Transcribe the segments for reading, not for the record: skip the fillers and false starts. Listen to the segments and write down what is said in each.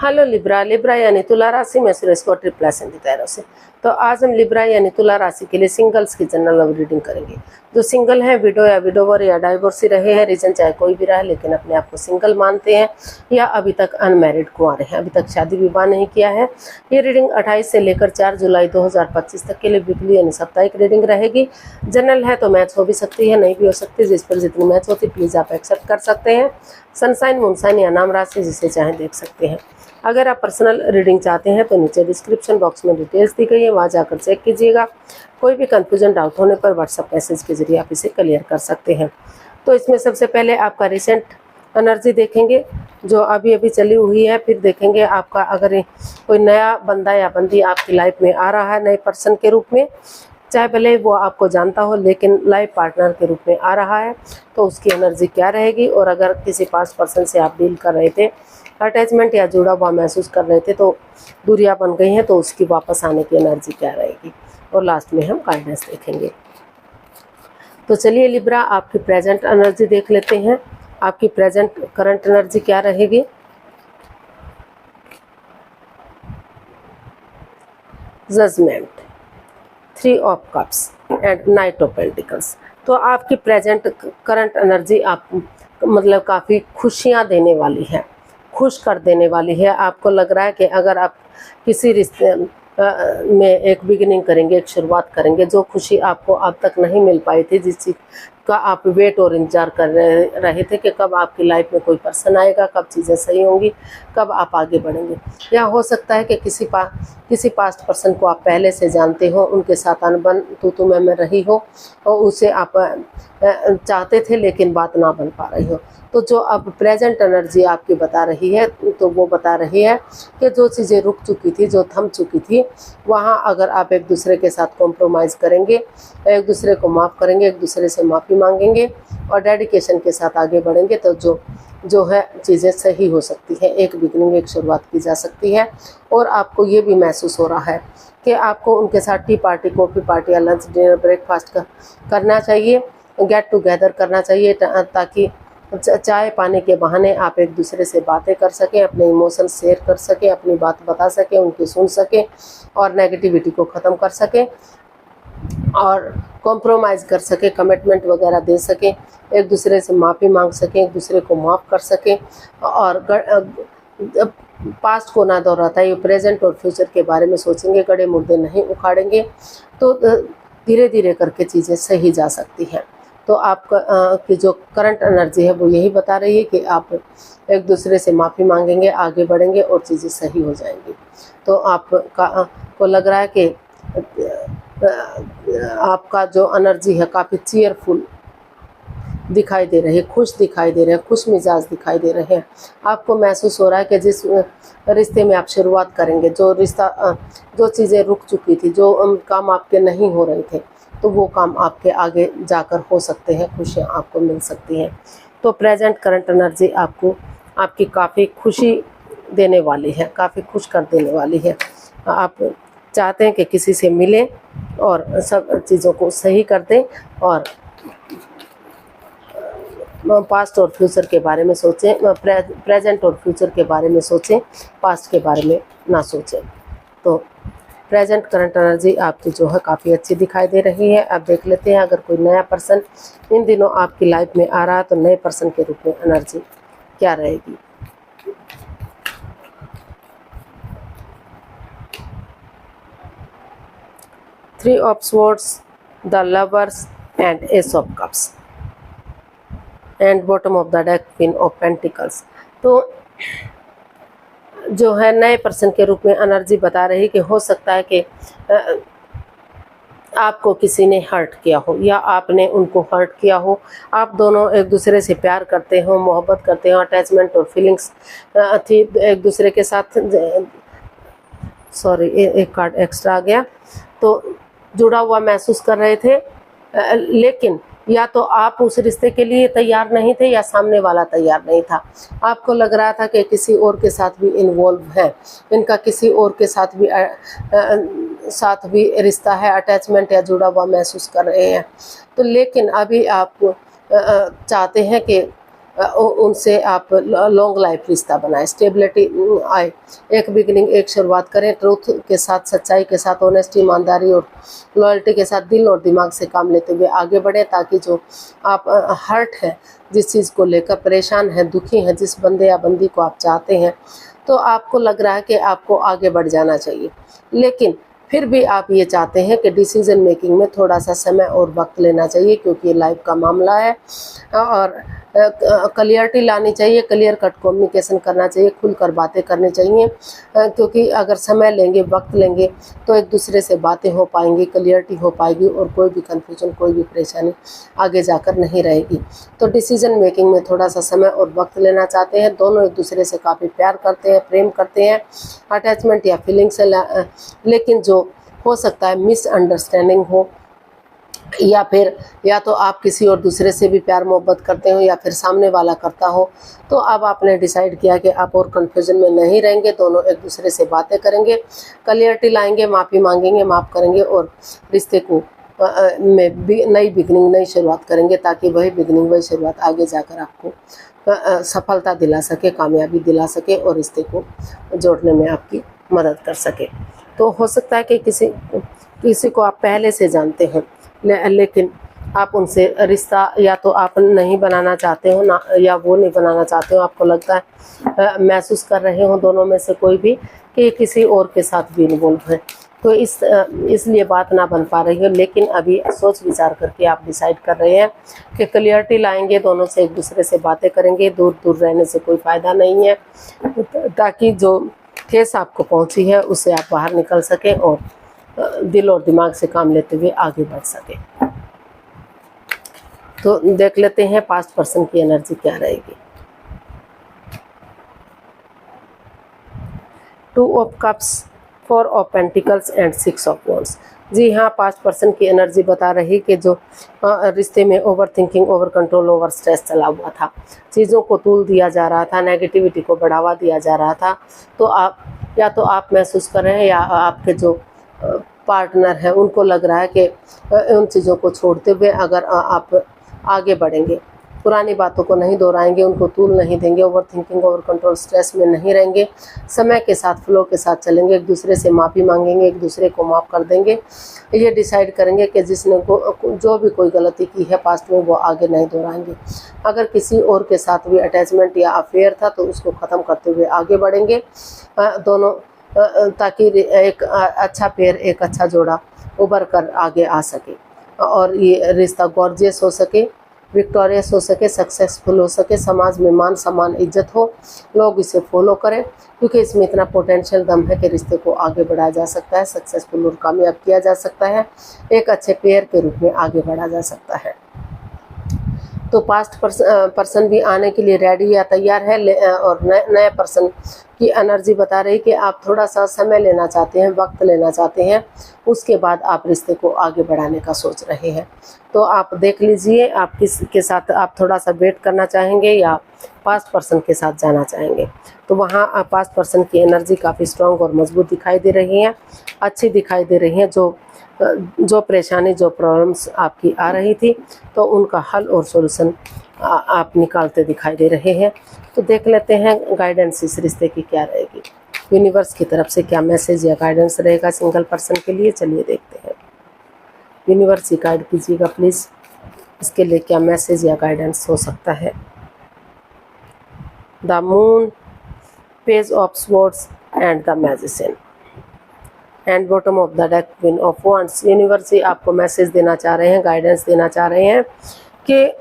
Hello Libra. Libra यानी तुला राशि में सुरेश को ट्रिपल एस की तरफ से। तो आज हम लिब्रा यानी तुला राशि के लिए सिंगल्स की जनरल लव रीडिंग करेंगे। जो सिंगल है, विडो या विडोवर या डाइवोर्सी रहे हैं, रीजन चाहे कोई भी रहा है लेकिन अपने आप को सिंगल मानते हैं, या अभी तक अनमैरिड कुंवारे हैं, अभी तक शादी विवाह नहीं किया है। ये रीडिंग 28 से लेकर 4 जुलाई 2025 तक के लिए वीकली यानी साप्ताहिक रीडिंग रहेगी। जनरल है तो मैच हो भी सकती है, नहीं भी हो सकती। जिस पर जितनी मैच होती प्लीज़ आप एक्सेप्ट कर सकते हैं। सनसाइन, मूनसाइन या नाम राशि जिसे चाहें देख सकते हैं। अगर आप पर्सनल रीडिंग चाहते हैं तो नीचे डिस्क्रिप्शन बॉक्स में डिटेल्स दी गई है, वहाँ जाकर चेक कीजिएगा। कोई भी कन्फ्यूजन, डाउट होने पर व्हाट्सएप मैसेज के जरिए आप इसे क्लियर कर सकते हैं। तो इसमें सबसे पहले आपका रिसेंट एनर्जी देखेंगे जो अभी अभी चली हुई है। फिर देखेंगे आपका अगर कोई नया बंदा या बंदी आपकी लाइफ में आ रहा है नए पर्सन के रूप में, चाहे भले वो आपको जानता हो लेकिन लाइफ पार्टनर के रूप में आ रहा है, तो उसकी एनर्जी क्या रहेगी। और अगर किसी पास्ट पर्सन से आप डील कर रहे थे, अटैचमेंट या जुड़ा हुआ महसूस कर रहे थे, तो दूरियां बन गई हैं, तो उसकी वापस आने की एनर्जी क्या रहेगी। और लास्ट में हम गाइडेंस देखेंगे। तो चलिए लिब्रा, आपकी प्रेजेंट एनर्जी देख लेते हैं। आपकी प्रेजेंट करंट एनर्जी क्या रहेगी। Judgement, 3 of cups and knight of pentacles. तो आपकी प्रेजेंट करंट एनर्जी आप मतलब काफ़ी खुशियां देने वाली है, खुश कर देने वाली है। आपको लग रहा है कि अगर आप किसी रिश्ते में एक बिगिनिंग करेंगे, एक शुरुआत करेंगे, जो खुशी आपको अब तक नहीं मिल पाई थी, जिस चीज़ का आप वेट और इंतजार कर रहे थे कि कब आपकी लाइफ में कोई पर्सन आएगा, कब चीज़ें सही होंगी, कब आप आगे बढ़ेंगे। या हो सकता है कि किसी पास्ट पर्सन को आप पहले से जानते हो, उनके साथ अनबन तू मैं रही हो और उसे आप चाहते थे लेकिन बात ना बन पा रही हो। तो जो अब प्रेजेंट एनर्जी आपकी बता रही है, तो वो बता रही है कि जो चीज़ें रुक चुकी थी, जो थम चुकी थी, वहाँ अगर आप एक दूसरे के साथ कॉम्प्रोमाइज़ करेंगे, एक दूसरे को माफ़ करेंगे, एक दूसरे से माफ़ी मांगेंगे और डेडिकेशन के साथ आगे बढ़ेंगे, तो जो है चीज़ें सही हो सकती हैं। एक बिगनिंग, एक शुरुआत की जा सकती है। और आपको ये भी महसूस हो रहा है कि आपको उनके साथ टी पार्टी, कॉफ़ी पार्टी या लंच, डिनर, ब्रेकफास्ट करना चाहिए, गेट टुगेदर करना चाहिए, ताकि चाय पाने के बहाने आप एक दूसरे से बातें कर सकें, अपने इमोशन शेयर कर सकें, अपनी बात बता सकें, उनकी सुन सकें और नेगेटिविटी को ख़त्म कर सकें और कॉम्प्रोमाइज़ कर सकें, कमिटमेंट वगैरह दे सकें, एक दूसरे से माफ़ी मांग सकें, एक दूसरे को माफ़ कर सकें और पास्ट को ना दोहराते प्रेजेंट और फ्यूचर के बारे में सोचेंगे, गड़े मुर्दे नहीं उखाड़ेंगे, तो धीरे धीरे करके चीज़ें सही जा सकती हैं। तो आपका की जो करंट एनर्जी है वो यही बता रही है कि आप एक दूसरे से माफ़ी मांगेंगे, आगे बढ़ेंगे और चीज़ें सही हो जाएंगी। तो आपको लग रहा है कि आपका जो एनर्जी है काफ़ी चीयरफुल दिखाई दे रही है, खुश दिखाई दे रहे हैं, खुश मिजाज दिखाई दे रहे हैं। आपको महसूस हो रहा है कि जिस रिश्ते में आप शुरुआत करेंगे, जो चीज़ें रुक चुकी थी, जो काम आपके नहीं हो रहे थे, तो वो काम आपके आगे जाकर हो सकते हैं, खुशियाँ आपको मिल सकती हैं। तो प्रेजेंट करंट एनर्जी आपकी काफ़ी खुशी देने वाली है, काफ़ी खुश कर देने वाली है। आप चाहते हैं कि किसी से मिलें और सब चीज़ों को सही कर दें और पास्ट और फ्यूचर के बारे में सोचें, प्रेजेंट और फ्यूचर के बारे में सोचें, पास्ट के बारे में ना सोचें। तो प्रेजेंट करंट एनर्जी आपकी जो है काफ़ी अच्छी दिखाई दे रही है। अब देख लेते हैं अगर कोई नया पर्सन इन दिनों आपकी लाइफ में आ रहा है तो नए पर्सन के रूप में एनर्जी क्या रहेगी। Three of swords, the lovers and S of cups and bottom of the deck queen of pentacles. तो जो है नए पर्सन के रूप में एनर्जी बता रही कि हो सकता है कि आपको किसी ने हर्ट किया हो या आपने उनको हर्ट किया हो। आप दोनों एक दूसरे से प्यार करते हो, मोहब्बत करते हो, अटैचमेंट और फीलिंग्स थी एक दूसरे के साथ। सॉरी, एक कार्ड एक्स्ट्रा आ गया। तो जुड़ा हुआ महसूस कर रहे थे, लेकिन या तो आप उस रिश्ते के लिए तैयार नहीं थे या सामने वाला तैयार नहीं था। आपको लग रहा था कि किसी और के साथ भी इन्वॉल्व है, इनका किसी और के साथ भी रिश्ता है, अटैचमेंट या जुड़ा हुआ महसूस कर रहे हैं। तो लेकिन अभी आप चाहते हैं कि उनसे आप लॉन्ग लाइफ रिश्ता बनाएं, स्टेबिलिटी आए, एक बिगनिंग, एक शुरुआत करें। ट्रूथ के साथ, सच्चाई के साथ, ऑनेस्टी, ईमानदारी और लॉयल्टी के साथ दिल और दिमाग से काम लेते हुए आगे बढ़ें, ताकि जो आप हर्ट है, जिस चीज़ को लेकर परेशान हैं, दुखी हैं, जिस बंदे या बंदी को आप चाहते हैं, तो आपको लग रहा है कि आपको आगे बढ़ जाना चाहिए, लेकिन फिर भी आप ये चाहते हैं कि डिसीजन मेकिंग में थोड़ा सा समय और वक्त लेना चाहिए, क्योंकि ये लाइफ का मामला है और क्लियरिटी लानी चाहिए, क्लियर कट कम्युनिकेशन करना चाहिए, खुलकर बातें करनी चाहिए, क्योंकि अगर समय लेंगे, वक्त लेंगे, तो एक दूसरे से बातें हो पाएंगी, क्लियरिटी हो पाएगी और कोई भी कन्फ्यूजन, कोई भी परेशानी आगे जाकर नहीं रहेगी। तो डिसीजन मेकिंग में थोड़ा सा समय और वक्त लेना चाहते हैं। दोनों एक दूसरे से काफ़ी प्यार करते हैं, प्रेम करते हैं, अटैचमेंट या फीलिंग्स है, लेकिन जो हो सकता है मिसअंडरस्टैंडिंग हो, या तो आप किसी और दूसरे से भी प्यार मोहब्बत करते हो या फिर सामने वाला करता हो। तो अब आपने डिसाइड किया कि आप और कन्फ्यूजन में नहीं रहेंगे, दोनों एक दूसरे से बातें करेंगे, क्लियरिटी लाएंगे, माफ़ी मांगेंगे, माफ़ करेंगे और रिश्ते को में नई बिगनिंग, नई शुरुआत करेंगे, ताकि वही बिगनिंग, वही शुरुआत आगे जाकर आपको सफलता दिला सके, कामयाबी दिला सके और रिश्ते को जोड़ने में आपकी मदद कर सके। तो हो सकता है कि किसी को आप पहले से जानते हैं, लेकिन आप उनसे रिश्ता या तो आप नहीं बनाना चाहते हो ना, या वो नहीं बनाना चाहते हो। आपको लगता है महसूस कर रहे हो दोनों में से कोई भी कि किसी और के साथ भी इन्वॉल्व है, तो इसलिए बात ना बन पा रही हो। लेकिन अभी सोच विचार करके आप डिसाइड कर रहे हैं कि क्लियरिटी लाएंगे, दोनों से एक दूसरे से बातें करेंगे, दूर दूर रहने से कोई फ़ायदा नहीं है, ताकि जो ठेस आपको पहुंची है उससे आप बाहर निकल सकें और दिल और दिमाग से काम लेते हुए आगे बढ़ सके। तो देख लेते हैं पास्ट पर्सन की एनर्जी क्या रहेगी। 2 of cups, 4 of pentacles and 6 of wands. जी हाँ, पास्ट पर्सन की एनर्जी बता रही कि जो रिश्ते में over thinking, over control, over stress चला हुआ था, चीज़ों को तूल दिया जा रहा था, नेगेटिविटी को बढ़ावा दिया जा रहा था। तो आप महसूस कर रहे हैं या आपके जो पार्टनर है उनको लग रहा है कि उन चीज़ों को छोड़ते हुए अगर आप आगे बढ़ेंगे, पुरानी बातों को नहीं दोहराएंगे, उनको तूल नहीं देंगे, over thinking, over control, stress में नहीं रहेंगे, समय के साथ, फ्लो के साथ चलेंगे, एक दूसरे से माफ़ी मांगेंगे, एक दूसरे को माफ़ कर देंगे, ये डिसाइड करेंगे कि जिसने जो भी कोई गलती की है पास्ट में वो आगे नहीं दोहराएंगे। अगर किसी और के साथ भी अटैचमेंट या अफेयर था तो उसको ख़त्म करते हुए आगे बढ़ेंगे दोनों, ताकि एक अच्छा पेयर, एक अच्छा जोड़ा उभर कर आगे आ सके और ये रिश्ता गॉर्जियस हो सके, विक्टोरियस हो सके, सक्सेसफुल हो सके, समाज में मान सम्मान इज्जत हो, लोग इसे फॉलो करें, क्योंकि इसमें इतना पोटेंशियल दम है कि रिश्ते को आगे बढ़ाया जा सकता है, सक्सेसफुल और कामयाब किया जा सकता है, एक अच्छे पेयर के रूप में आगे बढ़ा जा सकता है। तो पास्ट पर्सन भी आने के लिए रेडी या तैयार है और नए पर्सन की एनर्जी बता रही कि आप थोड़ा सा समय लेना चाहते हैं, वक्त लेना चाहते हैं, उसके बाद आप रिश्ते को आगे बढ़ाने का सोच रहे हैं। तो आप देख लीजिए आप किसके साथ आप थोड़ा सा वेट करना चाहेंगे या पास्ट पर्सन के साथ जाना चाहेंगे। तो वहाँ पास्ट पर्सन की एनर्जी काफ़ी स्ट्रांग और मजबूत दिखाई दे रही है, अच्छी दिखाई दे रही है। जो परेशानी, जो प्रॉब्लम्स आपकी आ रही थी, तो उनका हल और सॉल्यूशन आप निकालते दिखाई दे रहे हैं। तो देख लेते हैं गाइडेंस इस रिश्ते की क्या रहेगी, यूनिवर्स की तरफ से क्या मैसेज या गाइडेंस रहेगा सिंगल पर्सन के लिए। चलिए देखते हैं, यूनिवर्स ही गाइड कीजिएगा प्लीज़, इसके लिए क्या मैसेज या गाइडेंस हो सकता है। The moon, page of swords and the magician and bottom of the deck, queen of wands. Universe ही आपको मैसेज देना चाह रहे हैं, गाइडेंस देना चाह रहे हैं कि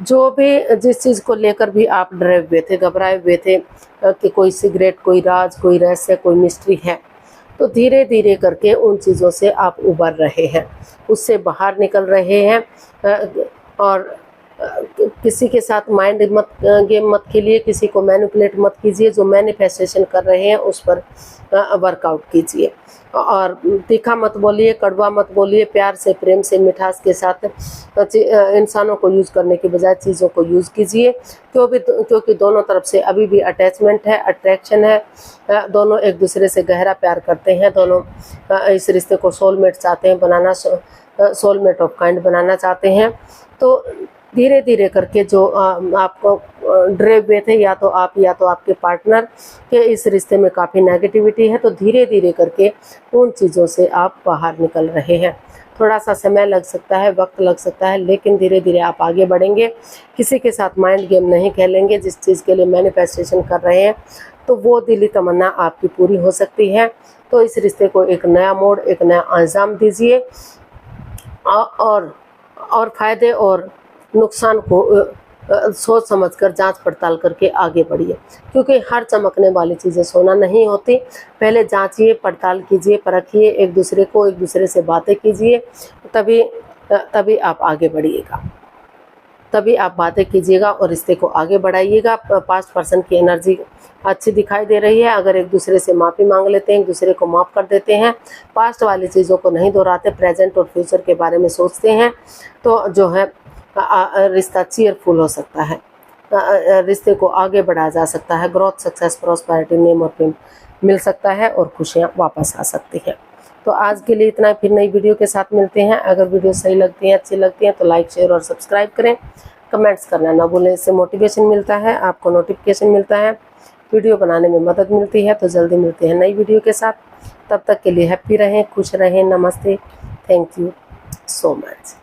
जो भी जिस चीज़ को लेकर भी आप डरे हुए थे, घबराए हुए थे कि कोई सिगरेट, कोई राज, कोई रहस्य, कोई मिस्ट्री है, तो धीरे धीरे करके उन चीज़ों से आप उबर रहे हैं, उससे बाहर निकल रहे हैं। और किसी के साथ माइंड गेम मत खेलिए, किसी को मैनिपुलेट मत कीजिए, जो मैनिफेस्टेशन कर रहे हैं उस पर वर्कआउट कीजिए। और तीखा मत बोलिए, कड़वा मत बोलिए, प्यार से, प्रेम से, मिठास के साथ इंसानों को यूज़ करने के बजाय चीज़ों को यूज़ कीजिए, क्योंकि दोनों तरफ से अभी भी अटैचमेंट है, अट्रैक्शन है, दोनों एक दूसरे से गहरा प्यार करते हैं, दोनों इस रिश्ते को सोलमेट चाहते हैं बनाना, सोलमेट ऑफ काइंड बनाना चाहते हैं। तो धीरे धीरे करके जो आपको ड्रे हुए थे, या तो आप या तो आपके पार्टनर के इस रिश्ते में काफ़ी नेगेटिविटी है, तो धीरे धीरे करके उन चीज़ों से आप बाहर निकल रहे हैं। थोड़ा सा समय लग सकता है, वक्त लग सकता है, लेकिन धीरे धीरे आप आगे बढ़ेंगे। किसी के साथ माइंड गेम नहीं खेलेंगे। जिस चीज़ के लिए मैनिफेस्टेशन कर रहे हैं तो वो दिली तमन्ना आपकी पूरी हो सकती है। तो इस रिश्ते को एक नया मोड़, एक नया अंजाम दीजिए और फ़ायदे और नुकसान को सोच समझकर जांच पड़ताल करके आगे बढ़िए, क्योंकि हर चमकने वाली चीज़ें सोना नहीं होती। पहले जांचिए, पड़ताल कीजिए, परखिए, एक दूसरे से बातें कीजिए, तभी आप आगे बढ़िएगा, तभी आप बातें कीजिएगा और रिश्ते को आगे बढ़ाइएगा। पास्ट पर्सन की एनर्जी अच्छी दिखाई दे रही है। अगर एक दूसरे से माफ़ी मांग लेते हैं, एक दूसरे को माफ़ कर देते हैं, पास्ट वाली चीज़ों को नहीं दोहराते, प्रेजेंट और फ्यूचर के बारे में सोचते हैं, तो जो है रिश्ता चीयरफुल हो सकता है, रिश्ते को आगे बढ़ाया जा सकता है। ग्रोथ, सक्सेस, प्रॉस्पेरिटी, नेम और फेम मिल सकता है और खुशियाँ वापस आ सकती हैं। तो आज के लिए इतना ही, फिर नई वीडियो के साथ मिलते हैं। अगर वीडियो सही लगती है, अच्छी लगती है तो लाइक, शेयर और सब्सक्राइब करें। कमेंट्स करना ना भूलें, इससे मोटिवेशन मिलता है, आपको नोटिफिकेशन मिलता है, वीडियो बनाने में मदद मिलती है। तो जल्दी मिलते हैं नई वीडियो के साथ। तब तक के लिए हैप्पी रहें, खुश रहें। नमस्ते, थैंक यू सो मच।